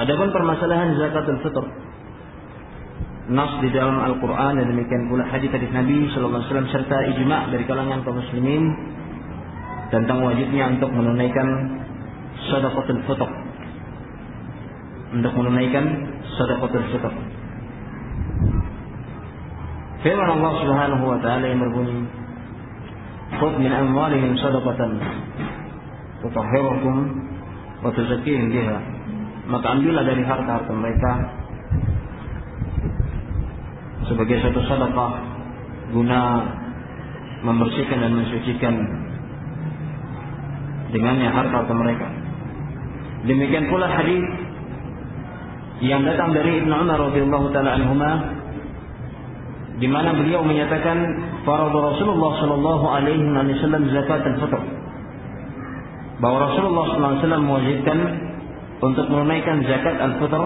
Adapun permasalahan zakatul fitr, nas di dalam Al-Quran dan demikian pula hadis-hadis Nabi sallallahu alaihi wasallam serta ijma' dari kalangan kaum muslimin tentang wajibnya untuk menunaikan sedekahul fitr. Untuk menunaikan sedekahul fitr. Firman Allah Subhanahu wa taala yang berbunyi, "Khudh min amwalihim shadaqatan tutahhiruhum wa tuzakkihim biha." Maka ambillah dari harta-harta mereka sebagai satu sedekah guna membersihkan dan mensucikan dengannya harta-harta mereka. Demikian pula hadis yang datang dari Ibnu Umar radhiyallahu taala anhuma, di mana beliau menyatakan farad Rasulullah sallallahu alaihi wasallam zakat al-fitr, bahwa Rasulullah sallallahu alaihi wasallam mewajibkan untuk menunaikan zakat al-fitr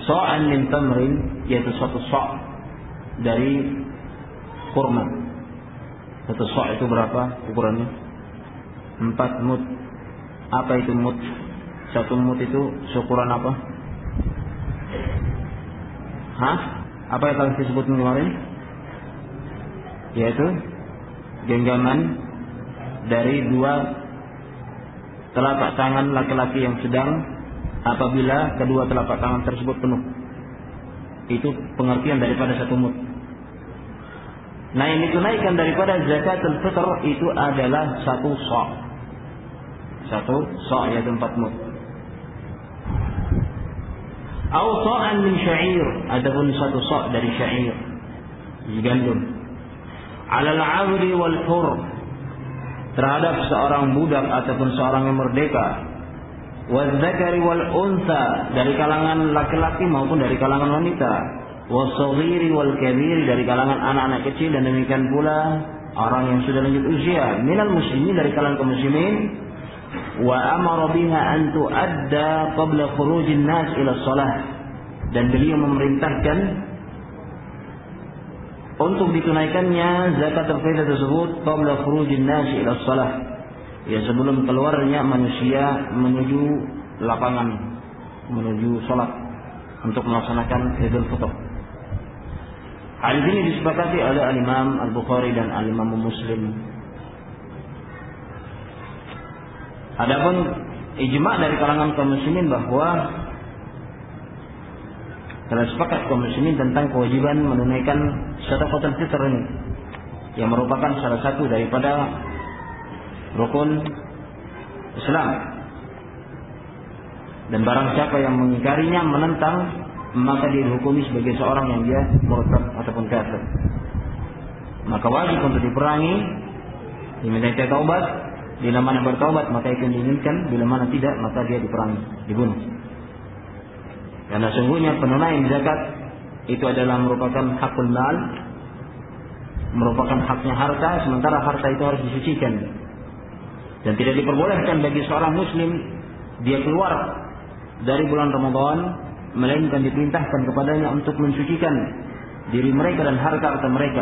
sa'an min tamrin, yaitu satu sa' dari kurma. Satu sa' itu berapa ukurannya? 4 mud. Apa itu mud? Satu mud itu seukuran apa? Apa yang telah disebut kemarin? Yaitu genggaman dari 2 telapak tangan laki-laki yang sedang apabila kedua telapak tangan tersebut penuh. Itu pengertian daripada satu mud. Nah, yang ditunaikan daripada zakatul fitr itu adalah satu sa'. Satu sa' yaitu 4 mud. Atau sa'an min sya'ir, adapun satu sa' dari sya'ir, gandum. 'Alal 'abdi wal hur, terhadap seorang budak ataupun seorang yang merdeka, wal dzakari wal untha, dari kalangan laki-laki maupun dari kalangan wanita, was saghiri wal kabiri, dari kalangan anak-anak kecil dan demikian pula orang yang sudah lanjut usia, minal muslimin, dari kalangan kaum muslimin. Wa amara biha an tu'adda qabla khurujin nas ila shalah, dan beliau memerintahkan untuk ditunaikannya zakat al-fitr tersebut qabla khurujin nas ila shalah, ya sebelum keluarnya manusia menuju lapangan, menuju salat untuk melaksanakan Idul Fitr. Hal ini disepakati oleh Al-Imam Al-Bukhari dan Al-Imam Muslim. Adapun ijma' dari kalangan kaum muslimin bahwa telah sepakat kaum muslimin tentang kewajiban menunaikan sedekahul fitr ini, yang merupakan salah satu daripada rukun Islam. Dan barang siapa yang mengingkarinya, menentang, maka dia dihukumi sebagai seorang yang dia murtad ataupun kafir. Maka wajib untuk diperangi, diminta taubat. Bila mana bertaubat maka itu diinginkan, bila mana tidak maka dia diperangi, dibunuh. Karena sungguhnya penunaian zakat itu adalah merupakan hakul mal, merupakan haknya harta, sementara harta itu harus disucikan. Dan tidak diperbolehkan bagi seorang muslim dia keluar dari bulan Ramadan melainkan diperintahkan kepadanya untuk mensucikan diri mereka dan harta-harta mereka,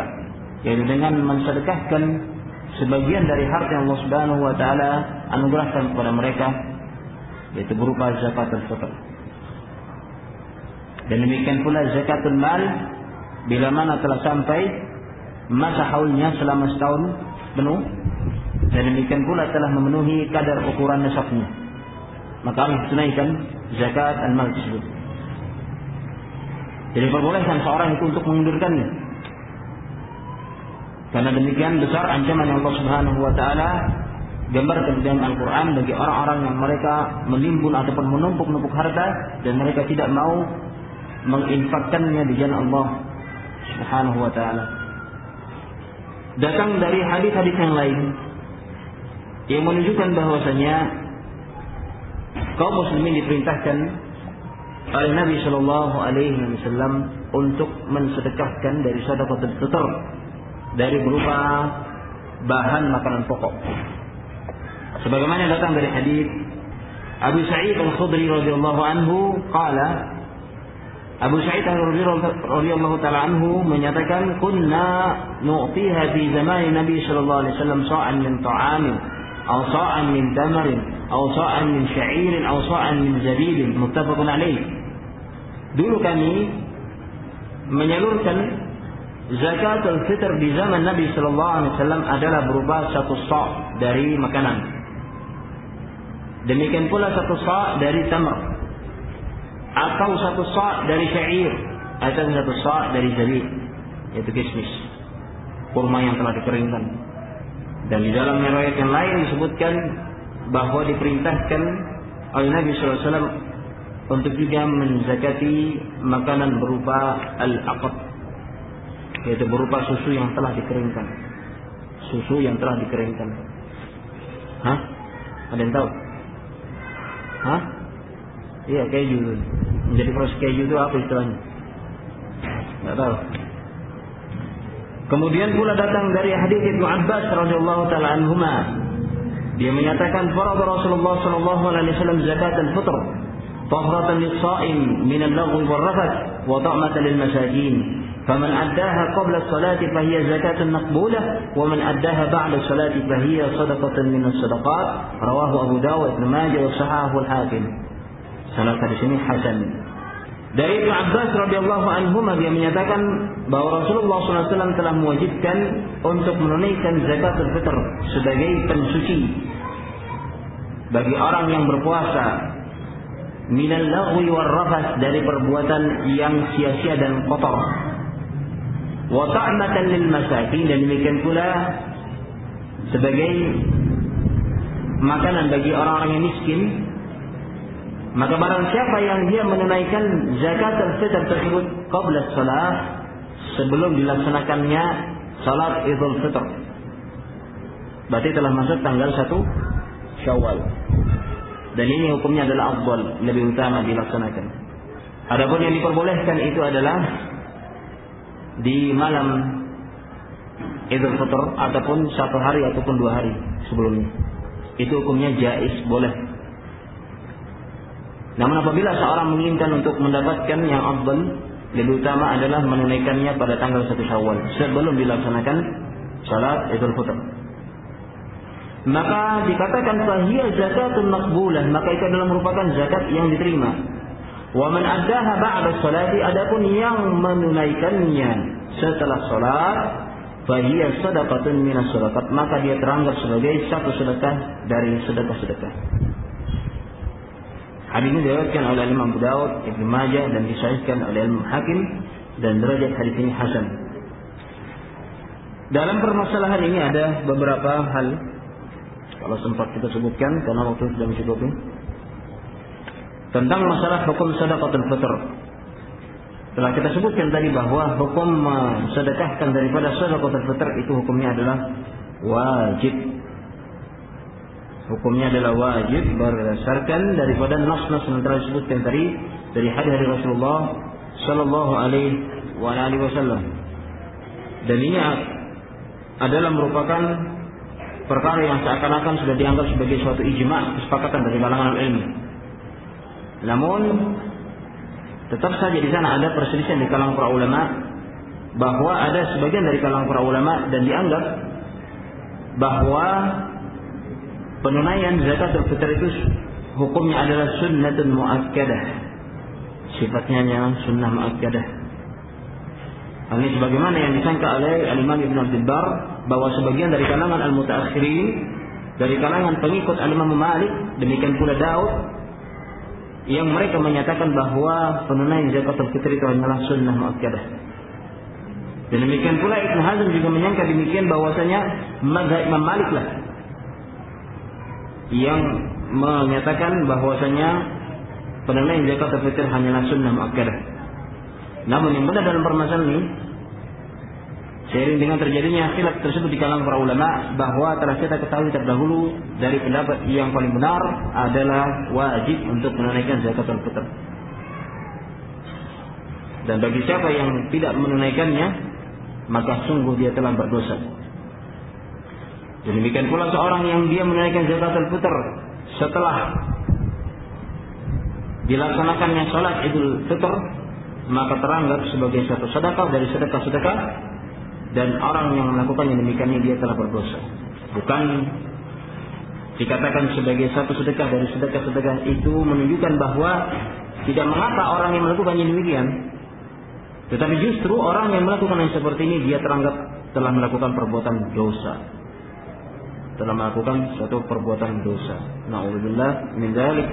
yaitu dengan mensedekahkan sebagian dari harta yang Allah Subhanahu wa taala anugerahkan kepada mereka, yaitu berupa zakatul fitr. Dan demikian pula zakatul mal, bila mana telah sampai masa haulnya selama setahun penuh, dan demikian pula telah memenuhi kadar ukuran nisabnya, maka harus ditunaikan zakat al-mal tersebut. Jadi perbolehkan seorang itu untuk mengundurkannya. Karena demikian besar ancaman yang Allah Subhanahu wa taala gambarkan dalam Al-Qur'an bagi orang-orang yang mereka menimbun ataupun menumpuk-numpuk harta dan mereka tidak mau menginfakkannya di jalan Allah Subhanahu wa taala. Datang dari hadis-hadis yang lain yang menunjukkan bahwasanya kaum muslimin diperintahkan oleh Nabi sallallahu alaihi wasallam untuk mensedekahkan dari sedekahul fitr, dari berupa bahan makanan pokok. Sebagaimana datang dari hadis Abu Sa'id Al-Khudri radhiyallahu anhu qala, Abu Sa'id radhiyallahu ta'ala anhu menyatakan, kunna nu'tiha fi zaman Nabi sallallahu alaihi wasallam sa'an min ta'amin aw sa'an min tamarin aw sa'an min sya'irin aw sa'an min zabibin, muttafaqun alaih. Dulu kami menyalurkan zakatul fitr di zaman Nabi sallallahu alaihi wasallam adalah berupa 1 sa' dari makanan. Demikian pula 1 sa' dari tamr, atau 1 sa' dari syair, atau 1 sa' dari zabib, yaitu kismis, kurma yang telah dikeringkan. Dan di dalam riwayat yang lain disebutkan bahwa diperintahkan oleh Nabi sallallahu alaihi wasallam untuk juga menzakati makanan berupa al-aqd, yaitu berupa susu yang telah dikeringkan. Susu yang telah dikeringkan. Hah? Ada yang tahu? Hah? Iya, keju. Menjadi proses keju itu apa istilahnya? Tidak tahu. Kemudian pula datang dari hadis Ibnu Abbas radhiyallahu taala anhuma, dia menyatakan farada Rasulullah sallallahu alaihi wasallam zakat al-fitr tahratan lis-sha'im min al-laghwi wal-rafath wa ta'matan lil-masakin. Faman addaha qabla as-salati fa hiya zakatun maqbulah wa man addaha ba'da as-salati fa hiya sadaqatan min as-sadaqat. Rawahu Abu Dawud, Ibnu Majah wa sahahahu al-Hakim. Sanad hadis ini hasan. Dari Ibnu Abbas radhiyallahu anhu dia menyatakan bahwa Rasulullah SAW telah mewajibkan untuk menunaikan zakatul fitr sebagai pensuci bagi orang yang berpuasa minal laghwi war rafath, dari perbuatan yang sia-sia dan kotor, wa ta'matan lil masakin, dan demikian pula sebagai makanan bagi orang-orang yang miskin. Maka barang siapa yang dia menunaikan zakat al-fitr tersebut qabla salat, sebelum dilaksanakannya salat Idul Fitr, berarti telah masuk tanggal 1 Syawal. Dan ini hukumnya adalah afdal, lebih utama dilaksanakan. Adapun yang diperbolehkan itu adalah di malam Idul Fitr ataupun 1 hari ataupun 2 hari sebelumnya. Itu hukumnya jaiz, boleh. Namun apabila seorang menginginkan untuk mendapatkan yang afdal, lebih utama adalah menunaikannya pada tanggal 1 Syawal sebelum dilaksanakan salat Idul Fitr. Maka dikatakan fahiya zakatun maqbulah, maka itu adalah merupakan zakat yang diterima. Wa man addaha ba'da sholati, adapun yang menunaikannya setelah salat, fahiya sadaqatun minas sadaqat, maka dia teranggap sebagai satu sedekah dari sedekah-sedekah. Hadis ini diriwayatkan oleh Imam Abu Dawud, Ibnu Majah, dan disahihkan oleh Imam Hakim, dan derajat hadis ini hasan. Dalam permasalahan ini ada beberapa hal, kalau sempat kita sebutkan karena waktu sudah mencukupi, tentang masalah hukum sedekatul fitr. Telah kita sebutkan tadi bahwa hukum sedekahkan daripada sedekatul fitr itu hukumnya adalah wajib. Hukumnya adalah wajib berdasarkan daripada nas-nas yang telah disebutkan tadi dari hadis Rasulullah sallallahu alaihi wasallam. Dan ini adalah merupakan perkara yang seakan-akan sudah dianggap sebagai suatu ijma', kesepakatan dari kalangan ilmu. Namun tetap saja di sana ada perselisihan di kalangan para ulama, bahwa ada sebagian dari kalangan para ulama dan dianggap bahwa penunaian zakatul fitr itu hukumnya adalah sunnatun muakkadah, sifatnya yang sunnah muakkadah. Ini sebagaimana yang disangka oleh Al-Imam Ibn Abdul Bar, bahwa sebagian dari kalangan al-mutaakhirin, dari kalangan pengikut Al-Imam Malik, demikian pula Daud, yang mereka menyatakan bahwa penunaian zakatul fitr itu hanyalah sunnah muakkadah. Dan demikian pula Ibn Hazm juga menyangka demikian, bahwasanya mazhab Imam Malik lah yang menyatakan bahwasanya penunaian zakatul fitr hanyalah sunnah muakkadah. Namun yang benar dalam permasalahan ini, seiring dengan terjadinya khilaf tersebut di kalangan para ulama, bahwa telah kita ketahui terdahulu dari pendapat yang paling benar adalah wajib untuk menunaikan zakatul fitr. Dan bagi siapa yang tidak menunaikannya, maka sungguh dia telah berdosa. Demikian pula seorang yang dia menunaikan zakatul fitr setelah dilaksanakannya salat Idul Fitr, maka teranggap sebagai satu sedekah dari sedekah-sedekah, dan orang yang melakukannya demikiannya dia telah berdosa. Bukan dikatakan sebagai satu sedekah dari sedekah-sedekah itu menunjukkan bahwa tidak mengapa orang yang melakukan demikian, tetapi justru orang yang melakukan yang seperti ini dia teranggap telah melakukan perbuatan dosa, telah melakukan suatu perbuatan dosa. Na'udzubillah min dzalik.